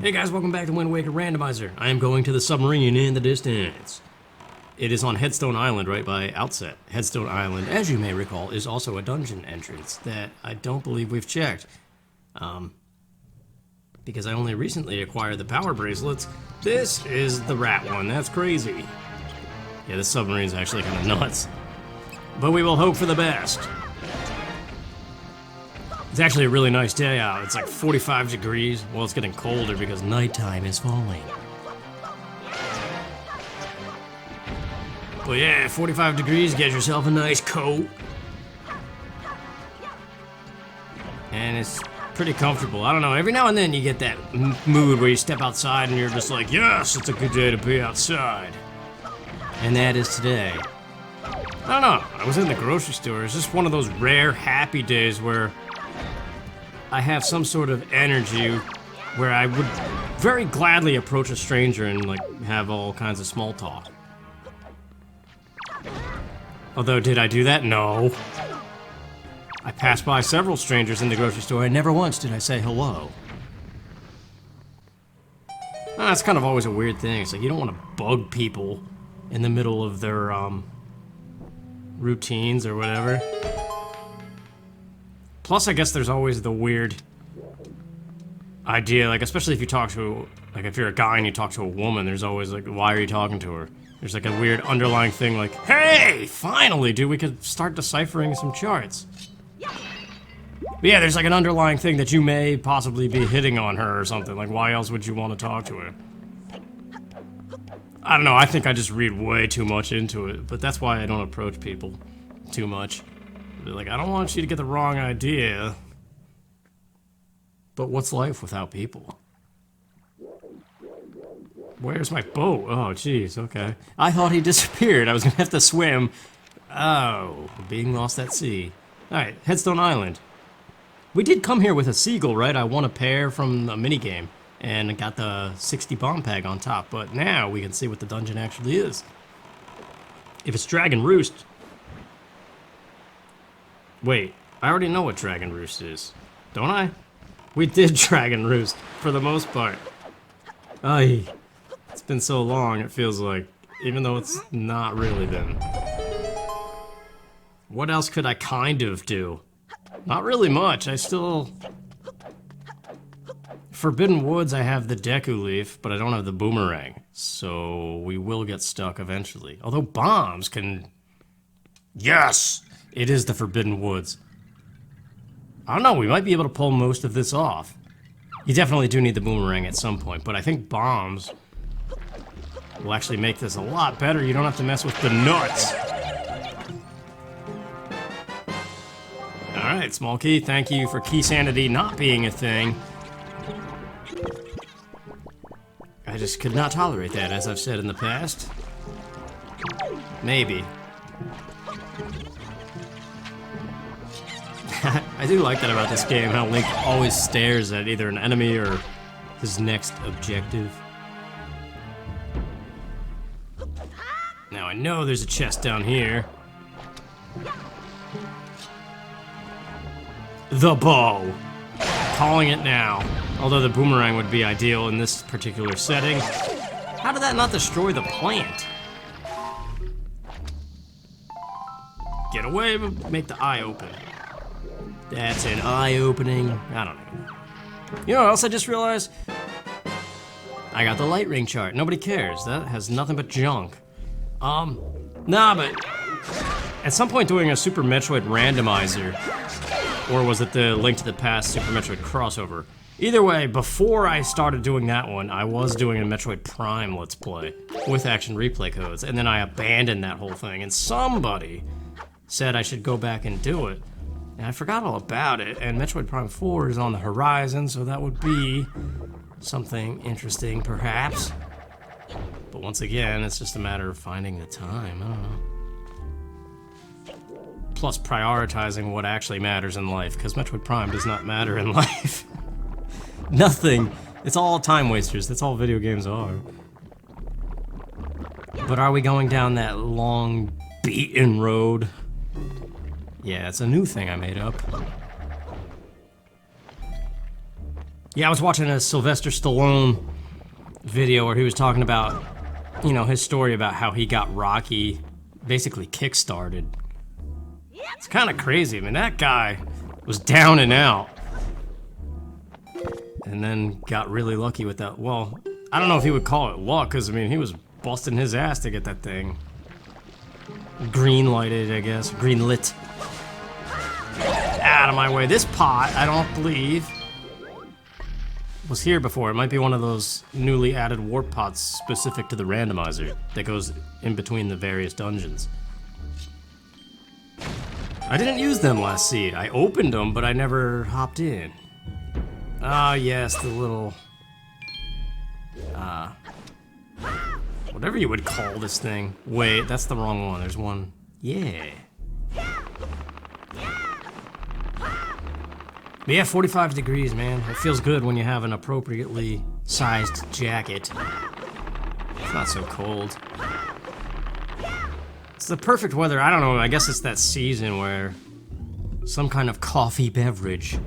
Hey guys, welcome back to Wind Waker Randomizer. I am going to the submarine in the distance. It is on Headstone Island right by Outset. Headstone Island, as you may recall, is also a dungeon entrance that I don't believe we've checked. Because I only recently acquired the power bracelets. This is the rat one, that's crazy. Yeah, this submarine is actually kind of nuts. But we will hope for the best. It's actually a really nice day out. It's like 45 degrees. Well, it's getting colder because nighttime is falling. But yeah, 45 degrees, get yourself a nice coat. And it's pretty comfortable. I don't know, every now and then you get that mood where you step outside and you're just like, yes, it's a good day to be outside. And that is today. I don't know, I was in the grocery store. It's just one of those rare happy days where I have some sort of energy where I would very gladly approach a stranger and like have all kinds of small talk. Although, did I do that? No. I passed by several strangers in the grocery store and never once did I say hello. That's kind of always a weird thing. It's like you don't want to bug people in the middle of their routines or whatever. Plus, I guess there's always the weird idea, like, especially if you talk to, like, if you're a guy and you talk to a woman, there's always, like, why are you talking to her? There's, like, a weird underlying thing, like, hey, finally, dude, we could start deciphering some charts. But yeah, there's, like, an underlying thing that you may possibly be hitting on her or something. Like, why else would you want to talk to her? I don't know, I think I just read way too much into it, but that's why I don't approach people too much. Like, I don't want you to get the wrong idea. But what's life without people? Where's my boat? Oh, jeez, okay. I thought he disappeared. I was gonna have to swim. Oh, being lost at sea. Alright, Headstone Island. We did come here with a seagull, right? I won a pair from a minigame. And got the 60 bomb peg on top. But now we can see what the dungeon actually is. If it's Dragon Roost... Wait, I already know what Dragon Roost is, don't I? We did Dragon Roost, for the most part. Ay, it's been so long, it feels like, even though it's not really been. What else could I kind of do? Not really much, I still... Forbidden Woods, I have the Deku Leaf, but I don't have the boomerang, so we will get stuck eventually. Although bombs can... Yes! It is the Forbidden Woods. I don't know, we might be able to pull most of this off. You definitely do need the boomerang at some point, but I think bombs will actually make this a lot better. You don't have to mess with the nuts. Alright, Small Key, thank you for key sanity not being a thing. I just could not tolerate that, as I've said in the past. Maybe. I do like that about this game, how Link always stares at either an enemy or his next objective. Now I know there's a chest down here. The bow. Calling it now. Although the boomerang would be ideal in this particular setting. How did that not destroy the plant? Get away, but make the eye open. That's an eye-opening, I don't know. You know what else I just realized? I got the light ring chart. Nobody cares. That has nothing but junk. Nah, but at some point doing a Super Metroid Randomizer, or was it the Link to the Past Super Metroid crossover? Either way, before I started doing that one, I was doing a Metroid Prime Let's Play with action replay codes, and then I abandoned that whole thing, and somebody said I should go back and do it. And I forgot all about it, and Metroid Prime 4 is on the horizon, so that would be something interesting, perhaps. But once again, it's just a matter of finding the time, I don't know. Plus prioritizing what actually matters in life, because Metroid Prime does not matter in life. Nothing. It's all time wasters, that's all video games are. But are we going down that long, beaten road? Yeah, it's a new thing I made up. Yeah, I was watching a Sylvester Stallone video where he was talking about, you know, his story about how he got Rocky basically kick-started. It's kind of crazy. I mean, that guy was down and out. And then got really lucky with that. Well, I don't know if he would call it luck, because, I mean, he was busting his ass to get that thing green-lighted, I guess. Green-lit. Out of my way. This pot, I don't believe, was here before. It might be one of those newly added warp pots specific to the randomizer that goes in between the various dungeons. I didn't use them last seed. I opened them, but I never hopped in. Ah, yes, the little... whatever you would call this thing. Wait, that's the wrong one. There's one. Yeah. But yeah, 45 degrees, man. It feels good when you have an appropriately sized jacket. It's not so cold. It's the perfect weather. I don't know, I guess it's that season where some kind of coffee beverage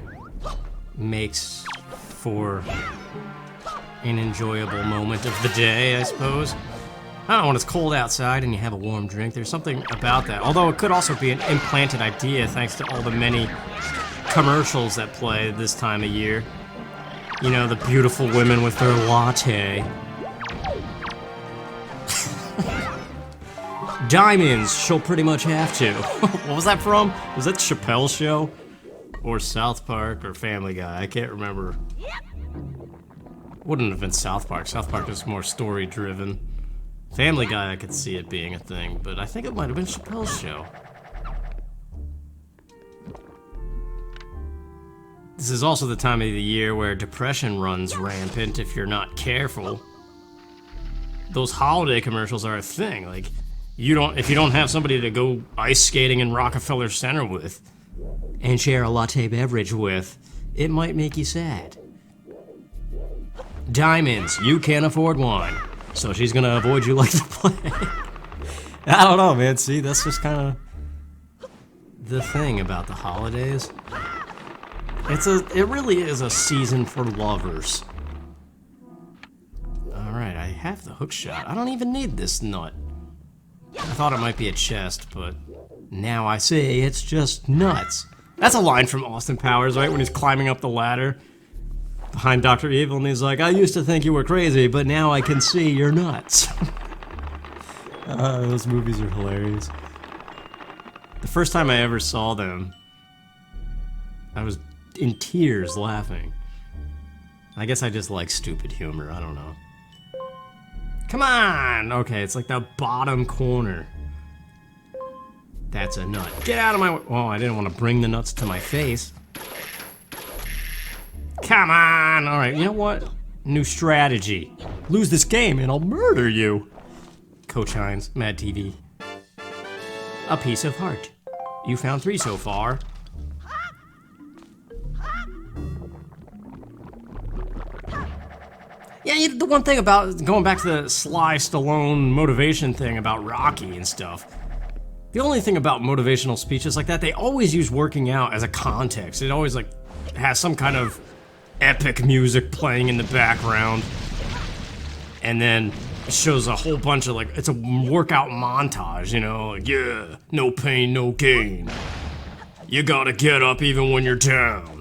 makes for an enjoyable moment of the day, I suppose. I don't know, when it's cold outside and you have a warm drink, there's something about that. Although it could also be an implanted idea thanks to all the many commercials that play this time of year. You know, the beautiful women with their latte. Diamonds, she'll pretty much have to. What was that from? Was that Chappelle's Show? Or South Park or Family Guy? I can't remember. Wouldn't have been South Park. South Park is more story-driven. Family Guy, I could see it being a thing, but I think it might have been Chappelle's Show. This is also the time of the year where depression runs rampant if you're not careful. Those holiday commercials are a thing. Like, if you don't have somebody to go ice skating in Rockefeller Center with and share a latte beverage with, it might make you sad. Diamonds, you can't afford one, so she's gonna avoid you like the plague. I don't know, man. See, that's just kind of the thing about the holidays. It really is a season for lovers. Alright, I have the hook shot. I don't even need this nut. I thought it might be a chest, but now I say it's just nuts. That's a line from Austin Powers, right? When he's climbing up the ladder behind Dr. Evil, and he's like, I used to think you were crazy, but now I can see you're nuts. Those movies are hilarious. The first time I ever saw them, I was in tears laughing. I guess I just like stupid humor, I don't know. Come on! Okay, it's like the bottom corner. That's a nut. Get out of my way. Oh, I didn't want to bring the nuts to my face. Come on! Alright, you know what? New strategy. Lose this game and I'll murder you. Coach Hines, Mad TV. A piece of heart. You found 3 so far. Yeah, the one thing about, going back to the Sly Stallone motivation thing about Rocky and stuff, the only thing about motivational speeches like that, they always use working out as a context. It always, like, has some kind of epic music playing in the background, and then it shows a whole bunch of, like, it's a workout montage, you know, like, yeah, no pain, no gain. You gotta get up even when you're down.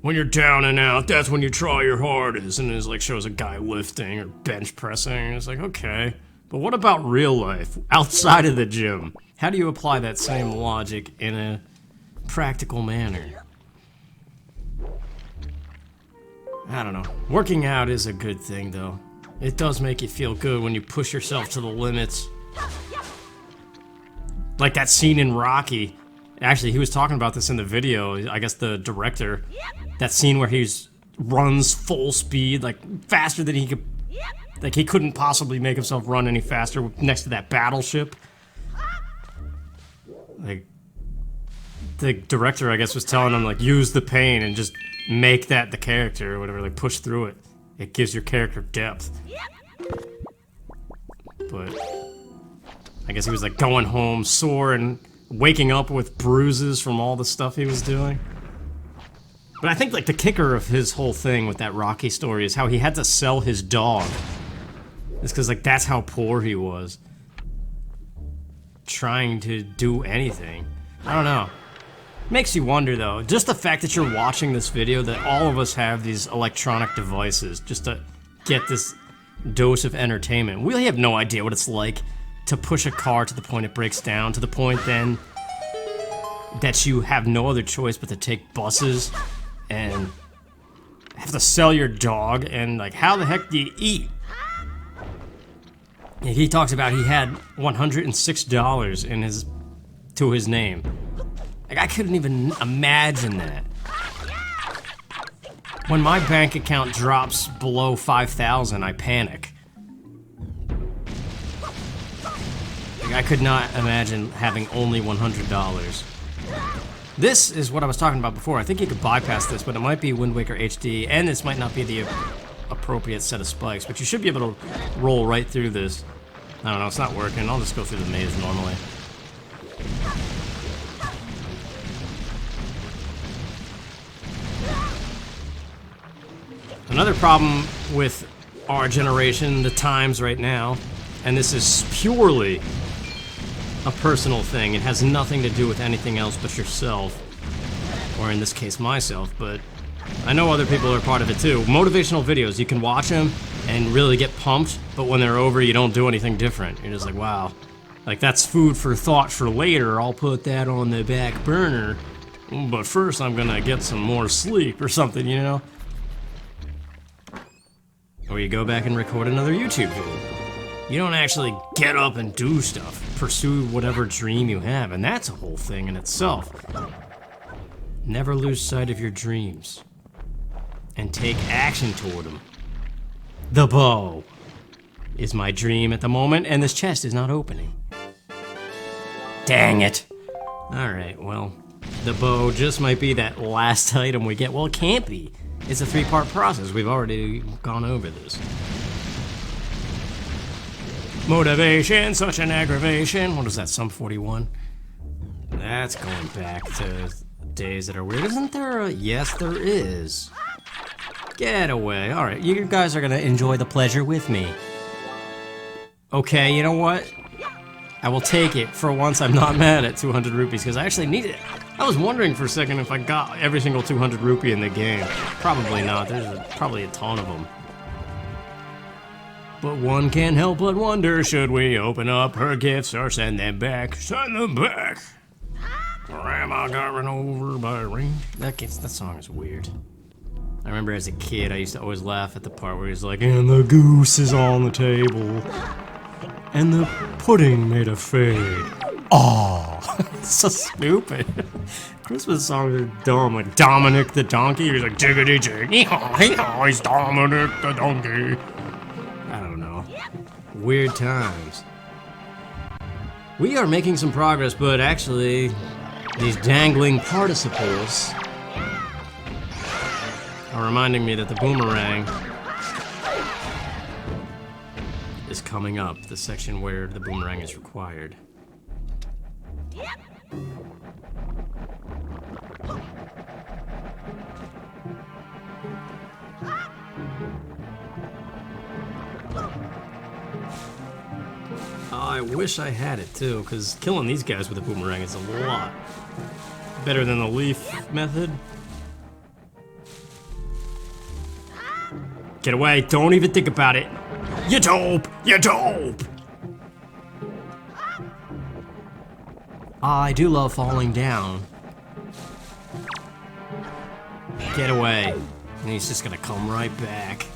When you're down and out, that's when you try your hardest. And it like shows a guy lifting or bench pressing. And it's like, okay, but what about real life outside of the gym? How do you apply that same logic in a practical manner? I don't know. Working out is a good thing, though. It does make you feel good when you push yourself to the limits. Like that scene in Rocky. Actually, he was talking about this in the video, I guess the director. That scene where he runs full speed, like faster than he could, like he couldn't possibly make himself run any faster next to that battleship. Like, the director, I guess, was telling him, like, use the pain and just make that the character or whatever, like push through it. It gives your character depth. But I guess he was like going home sore and waking up with bruises from all the stuff he was doing. But I think like the kicker of his whole thing with that Rocky story is how he had to sell his dog. It's because like that's how poor he was. Trying to do anything. I don't know. Makes you wonder though, just the fact that you're watching this video, that all of us have these electronic devices just to get this dose of entertainment. We have no idea what it's like to push a car to the point it breaks down, to the point then that you have no other choice but to take buses and have to sell your dog, and like how the heck do you eat? He talks about he had $106 in his name. Like, I couldn't even imagine that. When my bank account drops below 5,000, I panic. Like, I could not imagine having only $100. This is what I was talking about before. I think you could bypass this, but it might be Wind Waker HD, and this might not be the appropriate set of spikes, but you should be able to roll right through this. I don't know, it's not working. I'll just go through the maze normally. Another problem with our generation, the times right now, and this is purely a personal thing. It has nothing to do with anything else but yourself, or in this case, myself, but I know other people are part of it too. Motivational videos, you can watch them and really get pumped, but when they're over, you don't do anything different. You're just like, wow, like that's food for thought for later. I'll put that on the back burner, but first I'm gonna get some more sleep or something, you know? Or you go back and record another YouTube video. You don't actually get up and do stuff, pursue whatever dream you have, and that's a whole thing in itself. Never lose sight of your dreams, and take action toward them. The bow is my dream at the moment, and this chest is not opening. Dang it. Alright, well, the bow just might be that last item we get. Well, it can't be. It's a 3-part process. We've already gone over this. Motivation, such an aggravation. What is that, Sum 41? That's going back to days that are weird. Isn't there a... Yes, there is. Get away. Alright, you guys are gonna enjoy the pleasure with me. Okay, you know what? I will take it. For once, I'm not mad at 200 rupees, because I actually need it. I was wondering for a second if I got every single 200 rupee in the game. Probably not. There's probably a ton of them. But one can't help but wonder, should we open up her gifts or send them back? Send them back! Grandma got run over by a rain. That song is weird. I remember as a kid, I used to always laugh at the part where he's like, and the goose is on the table, and the pudding made a fade. Aww. It's so stupid. Christmas songs are dumb. Like Dominic the donkey, he's like, jiggity jig, he's Dominic the donkey. I don't know. Weird times. We are making some progress, but actually, these dangling participles are reminding me that the boomerang is coming up, the section where the boomerang is required. I wish I had it too, because killing these guys with a boomerang is a lot better than the leaf method. Get away, don't even think about it. You dope! You dope! I do love falling down. Get away. And he's just gonna come right back.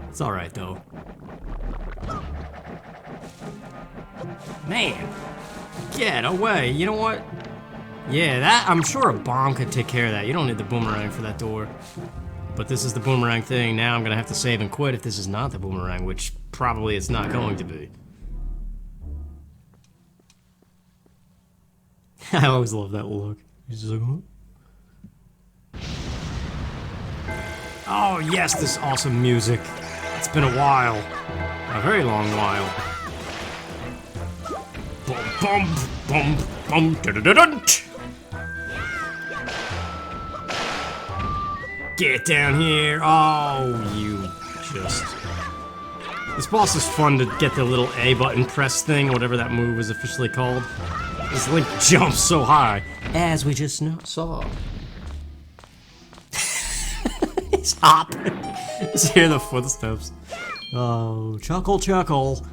It's alright though. Man, get away. You know what? Yeah, that I'm sure a bomb could take care of that. You don't need the boomerang for that door. But this is the boomerang thing. Now I'm gonna have to save and quit if this is not the boomerang, which probably it's not going to be. I always love that look. He's just like, huh? Oh yes, this awesome music. It's been a while. A very long while. Bum bum bum bum da da da da. Get down here. Oh, you just... This boss is fun to get the little A button press thing, whatever that move is officially called. This Link jumps so high, as we just saw. He's hopping. Just hear the footsteps. Oh, chuckle, chuckle.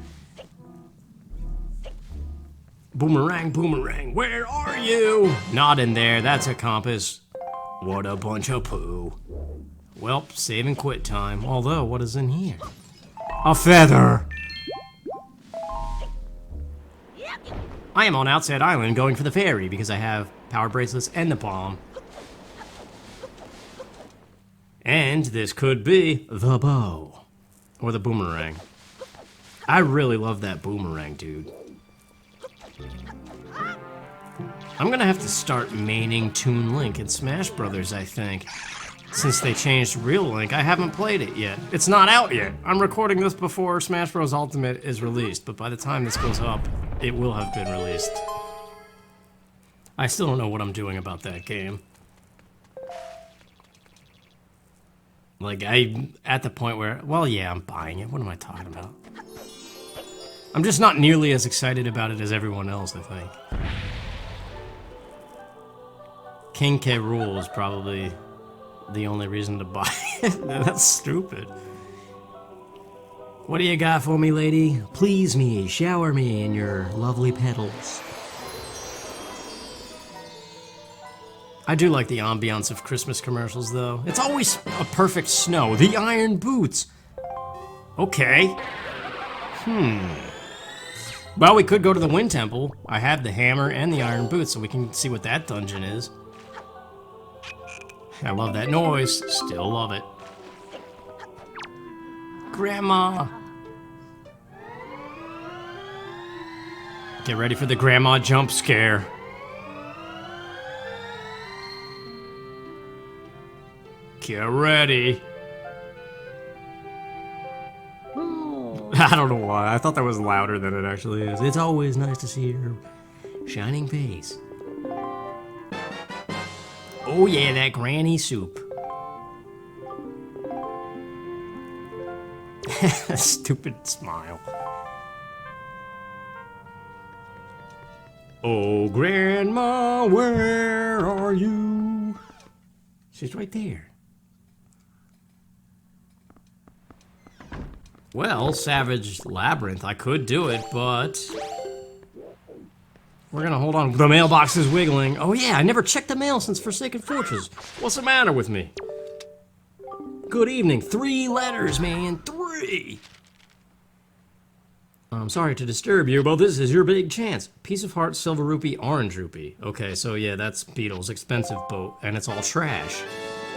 Boomerang, boomerang, where are you? Not in there, that's a compass. What a bunch of poo. Well, save and quit time. Although, what is in here? A feather. I am on Outside Island going for the fairy because I have power bracelets and the bomb. And this could be the bow. Or the boomerang. I really love that boomerang, dude. I'm gonna have to start maining Toon Link in Smash Brothers, I think. Since they changed Real Link, I haven't played it yet. It's not out yet. I'm recording this before Smash Bros. Ultimate is released, but by the time this goes up, it will have been released. I still don't know what I'm doing about that game. Like, I'm at the point where, well, yeah, I'm buying it. What am I talking about? I'm just not nearly as excited about it as everyone else, I think. King K. Rool is probably the only reason to buy it. That's stupid. What do you got for me, lady? Please me, shower me in your lovely petals. I do like the ambiance of Christmas commercials, though. It's always a perfect snow. The iron boots. Okay. Well, we could go to the Wind Temple. I have the hammer and the iron boots, so we can see what that dungeon is. I love that noise. Still love it. Grandma. Get ready for the grandma jump scare. Get ready. I don't know why. I thought that was louder than it actually is. It's always nice to see your shining face. Oh yeah, that granny soup. Stupid smile. Oh, Grandma, where are you? She's right there. Well, Savage Labyrinth, I could do it, but... We're gonna hold on. The mailbox is wiggling. Oh yeah, I never checked the mail since Forsaken Fortress. What's the matter with me? Good evening. 3 letters, man. 3! I'm sorry to disturb you, but this is your big chance. Piece of heart, silver rupee, orange rupee. Okay, so yeah, that's Beetle's expensive boat, and it's all trash.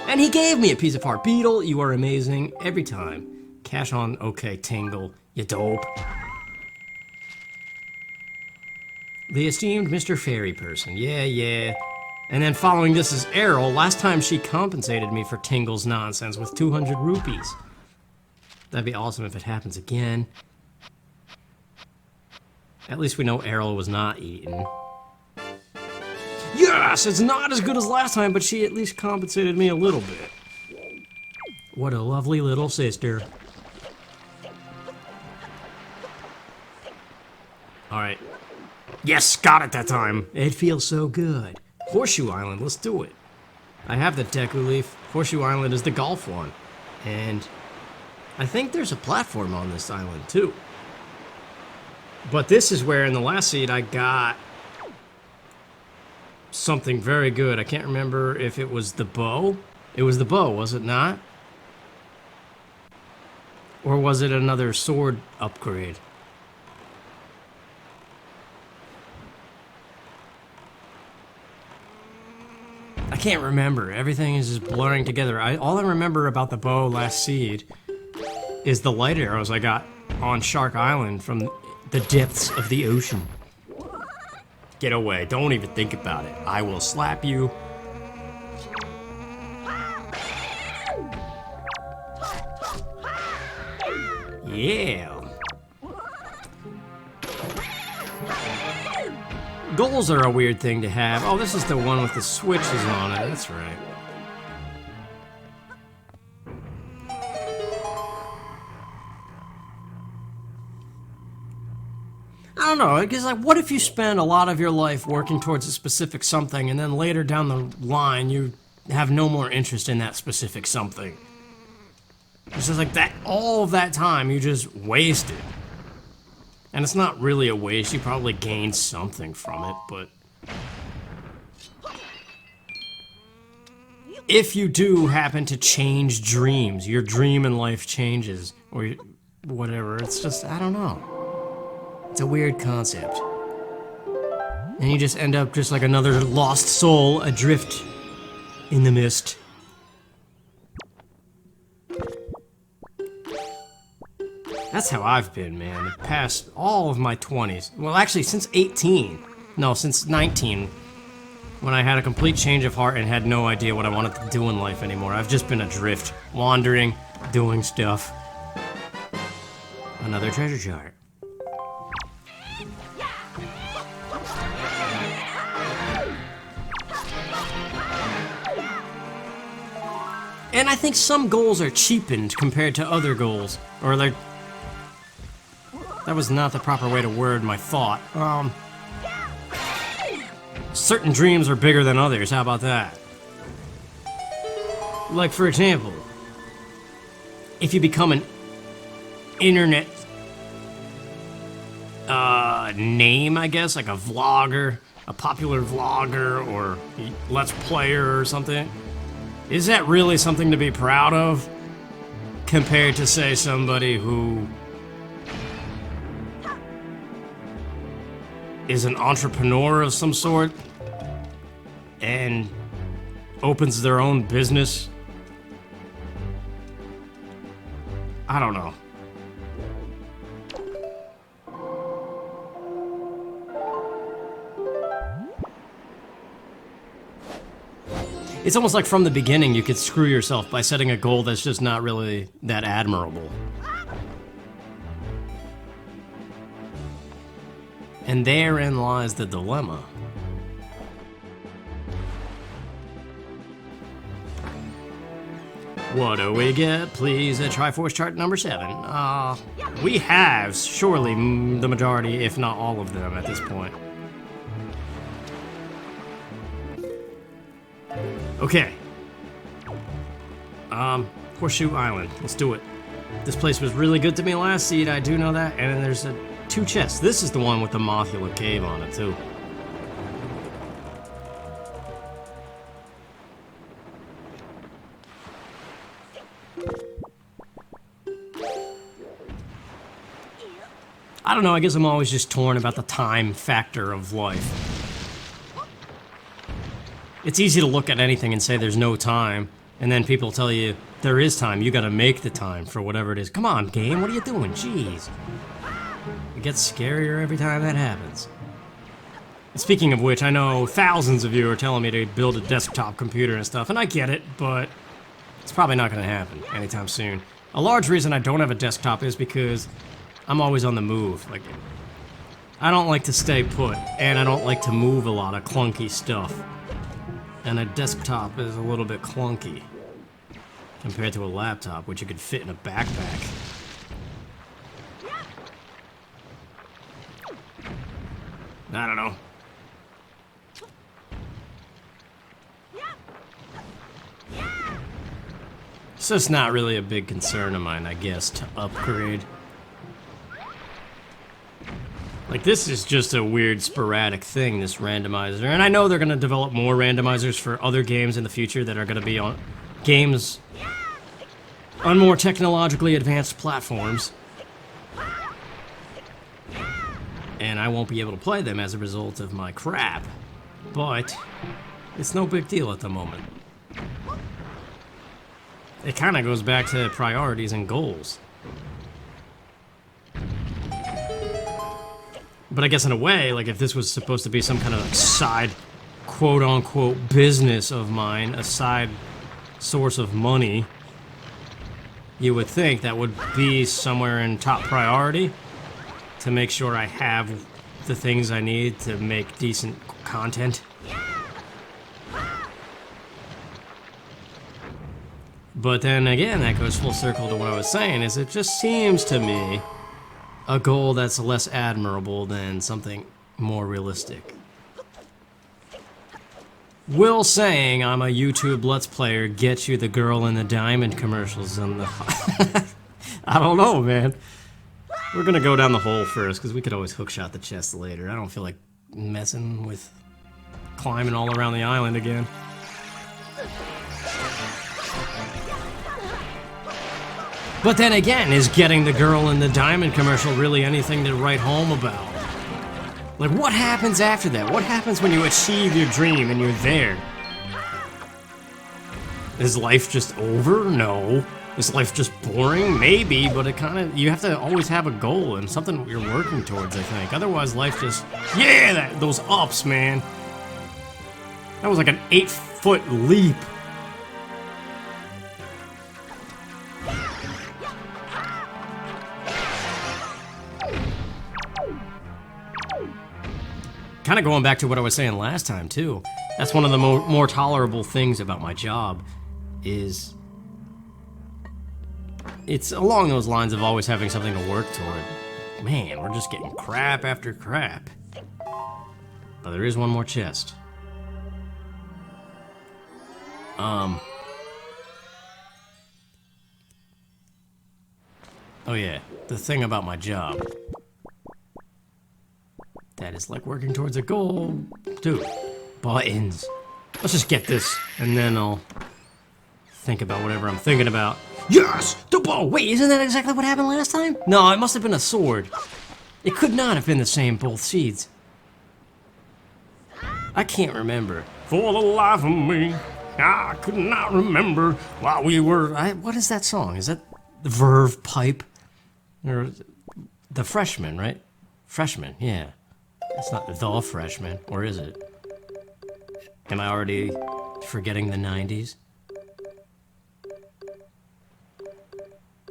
And he gave me a piece of heart. Beetle, you are amazing every time. Cash on, okay, Tingle. You dope. The esteemed Mr. Fairy Person. Yeah. And then following this is Errol. Last time she compensated me for Tingle's nonsense with 200 rupees. That'd be awesome if it happens again. At least we know Errol was not eaten. Yes! It's not as good as last time, but she at least compensated me a little bit. What a lovely little sister. Alright. Yes, got it that time. It feels so good. Horseshoe Island, let's do it. I have the Deku Leaf. Horseshoe Island is the golf one. And I think there's a platform on this island too. But this is where in the last seed I got something very good. I can't remember if it was the bow. It was the bow, was it not? Or was it another sword upgrade? I can't remember. Everything is just blurring together. All I remember about the bow last seed is the light arrows I got on Shark Island from the depths of the ocean. Get away. Don't even think about it. I will slap you. Yeah. Goals are a weird thing to have. Oh, this is the one with the switches on it. That's right. I don't know, because like, what if you spend a lot of your life working towards a specific something, and then later down the line you have no more interest in that specific something? It's just like that, all of that time you just wasted. And it's not really a waste, you probably gained something from it, but if you do happen to change dreams, your dream in life changes, or whatever, it's just, I don't know. It's a weird concept. And you just end up just like another lost soul adrift in the mist. That's how I've been, man. The past all of my 20s. Well, actually, since 18. No, since 19. When I had a complete change of heart and had no idea what I wanted to do in life anymore. I've just been adrift, wandering, doing stuff. Another treasure chart. And I think some goals are cheapened compared to other goals. Or they're... That was not the proper way to word my thought. Certain dreams are bigger than others, how about that? Like, for example, if you become an internet name, I guess, like a vlogger, a popular vlogger, or Let's Player or something, is that really something to be proud of? Compared to, say, somebody who is an entrepreneur of some sort and opens their own business? I don't know. It's almost like from the beginning you could screw yourself by setting a goal that's just not really that admirable. And therein lies the dilemma. What do we get, please? A Triforce chart number 7. We have surely the majority, if not all of them at this point. Okay. Horseshoe Island. Let's do it. This place was really good to me last seed, I do know that. And then there's 2 chests. This is the one with the Mothula Cave on it, too. I don't know, I guess I'm always just torn about the time factor of life. It's easy to look at anything and say there's no time, and then people tell you there is time, you gotta make the time for whatever it is. Come on, game, what are you doing? Jeez. It gets scarier every time that happens. Speaking of which, I know thousands of you are telling me to build a desktop computer and stuff, and I get it, but it's probably not gonna happen anytime soon. A large reason I don't have a desktop is because I'm always on the move. Like, I don't like to stay put, and I don't like to move a lot of clunky stuff. And a desktop is a little bit clunky compared to a laptop, which you could fit in a backpack. I don't know. It's just not really a big concern of mine, I guess, to upgrade. Like, this is just a weird, sporadic thing, this randomizer. And I know they're going to develop more randomizers for other games in the future that are going to be on games on more technologically advanced platforms. And I won't be able to play them as a result of my crap. But it's no big deal at the moment. It kind of goes back to priorities and goals. But I guess in a way, like, if this was supposed to be some kind of like side, quote-unquote, business of mine, a side source of money, you would think that would be somewhere in top priority to make sure I have the things I need to make decent content. But then again, that goes full circle to what I was saying, is it just seems to me a goal that's less admirable than something more realistic. Will saying I'm a YouTube Let's Player get you the girl in the diamond commercials and the... I don't know, man. We're gonna go down the hole first, because we could always hookshot the chest later. I don't feel like messing with climbing all around the island again. But then again, is getting the girl in the diamond commercial really anything to write home about? Like, what happens after that? What happens when you achieve your dream and you're there? Is life just over? No. Is life just boring? Maybe, but it kind of, you have to always have a goal and something you're working towards, I think. Otherwise, life just, yeah, those ups, man. That was like an 8-foot leap. Kind of going back to what I was saying last time, too. That's one of the more tolerable things about my job, is it's along those lines of always having something to work toward. Man, we're just getting crap after crap. But there is one more chest. Oh yeah, the thing about my job. That is like working towards a goal. Dude, buttons. Let's just get this, and then I'll think about whatever I'm thinking about. Yes! The bow! Wait, isn't that exactly what happened last time? No, it must have been a sword. It could not have been the same both seeds. I can't remember. For the life of me, I could not remember while we were... what is that song? Is that the Verve Pipe? Or the Freshman, right? Freshman, yeah. It's not the Freshman, or is it? Am I already forgetting the 90s?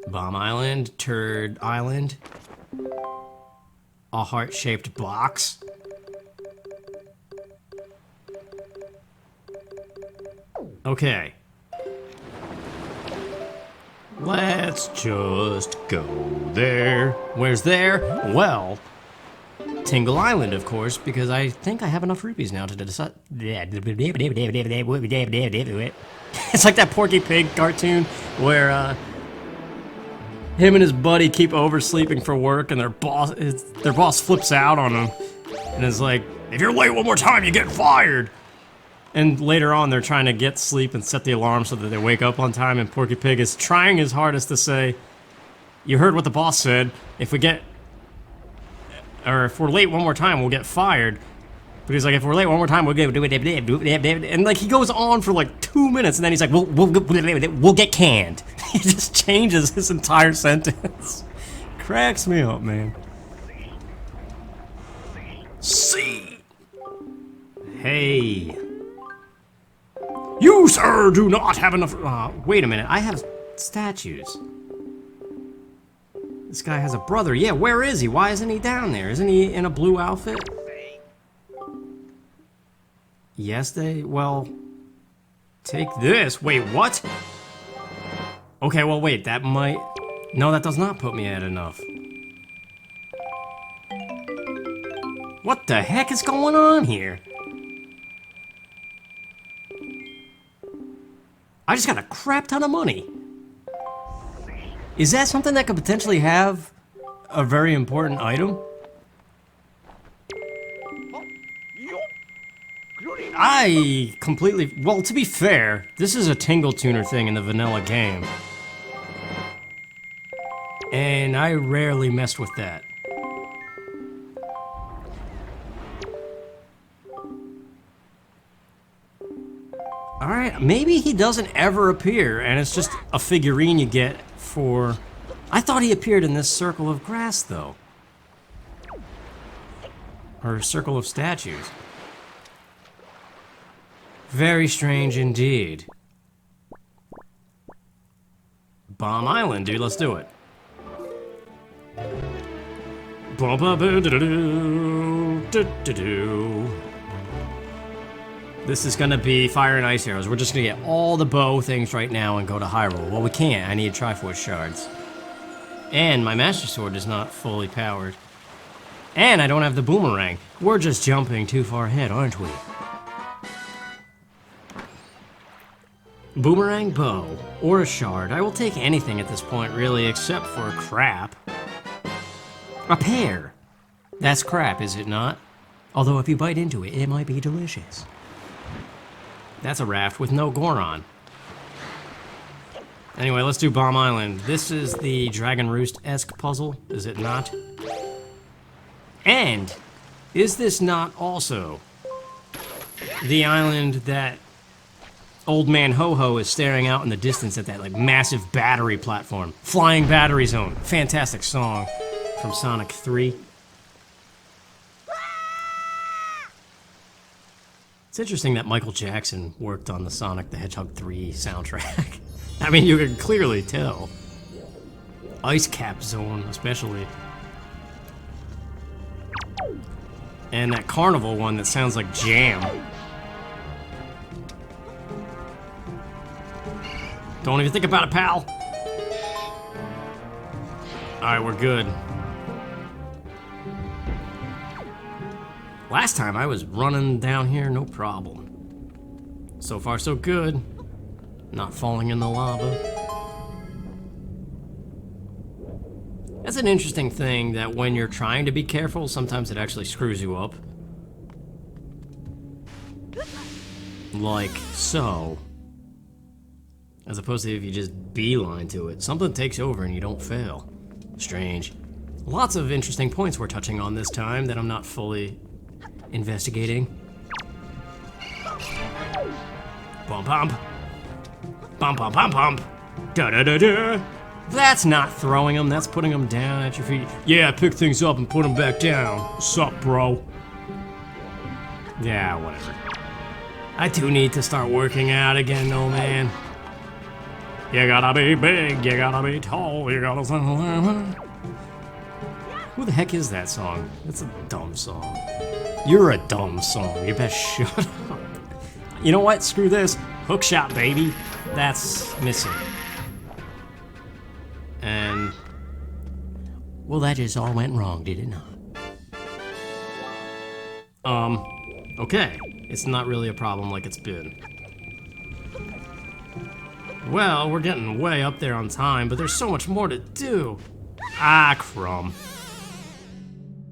Bomb Island, Turd Island, a heart-shaped box. Okay. Let's just go there. Where's there? Well, Tingle Island, of course, because I think I have enough rupees now to decide. It's like that Porky Pig cartoon where him and his buddy keep oversleeping for work, and their boss flips out on them, and is like, "If you're late one more time, you get fired." And later on, they're trying to get sleep and set the alarm so that they wake up on time, and Porky Pig is trying his hardest to say, "You heard what the boss said. If we're late one more time, we'll get fired." But he's like, "If we're late one more time, we'll get and like he goes on for like 2 minutes, and then he's like, "We'll get canned." He just changes his entire sentence. Cracks me up, man. See. Hey. You, sir, do not have enough... wait a minute, I have statues. This guy has a brother. Yeah, where is he? Why isn't he down there? Isn't he in a blue outfit? Yes, well... Take this. Wait, what? Okay, well, wait, that might... No, that does not put me at enough. What the heck is going on here? I just got a crap ton of money. Is that something that could potentially have a very important item? I completely... Well, to be fair, this is a Tingle Tuner thing in the vanilla game. And I rarely messed with that. Alright, maybe he doesn't ever appear, and it's just a figurine you get for... I thought he appeared in this circle of grass, though. Or circle of statues. Very strange indeed. Bomb Island, dude, let's do it. This is gonna be fire and ice arrows. We're just gonna get all the bow things right now and go to Hyrule. Well, we can't. I need Triforce shards. And my Master Sword is not fully powered. And I don't have the boomerang. We're just jumping too far ahead, aren't we? Boomerang, bow, or a shard. I will take anything at this point, really, except for crap. A pear. That's crap, is it not? Although if you bite into it, it might be delicious. That's a raft with no Goron. Anyway, let's do Bomb Island. This is the Dragon Roost-esque puzzle, is it not? And is this not also the island that Old Man Ho-Ho is staring out in the distance at that like massive battery platform? Flying Battery Zone. Fantastic song from Sonic 3. It's interesting that Michael Jackson worked on the Sonic the Hedgehog 3 soundtrack. I mean, you can clearly tell. Ice Cap Zone, especially. And that Carnival one that sounds like jam. Don't even think about it, pal. Alright, we're good. Last time I was running down here, no problem. So far, so good. Not falling in the lava. That's an interesting thing that when you're trying to be careful, sometimes it actually screws you up. Like so. As opposed to if you just beeline to it. Something takes over and you don't fail. Strange. Lots of interesting points we're touching on this time that I'm not fully investigating. Bump bump. Bump bump bump bump. Da da da da. That's not throwing them, that's putting them down at your feet. Yeah, pick things up and put them back down. Sup, bro? Yeah, whatever. I do need to start working out again, though, man. You gotta be big, you gotta be tall, you gotta... Who the heck is that song? That's a dumb song. You're a dumb song, you best shut up. You know what? Screw this. Hookshot, baby. That's missing. And... well, that just all went wrong, did it not? Okay. It's not really a problem like it's been. Well, we're getting way up there on time, but there's so much more to do. Ah, crumb.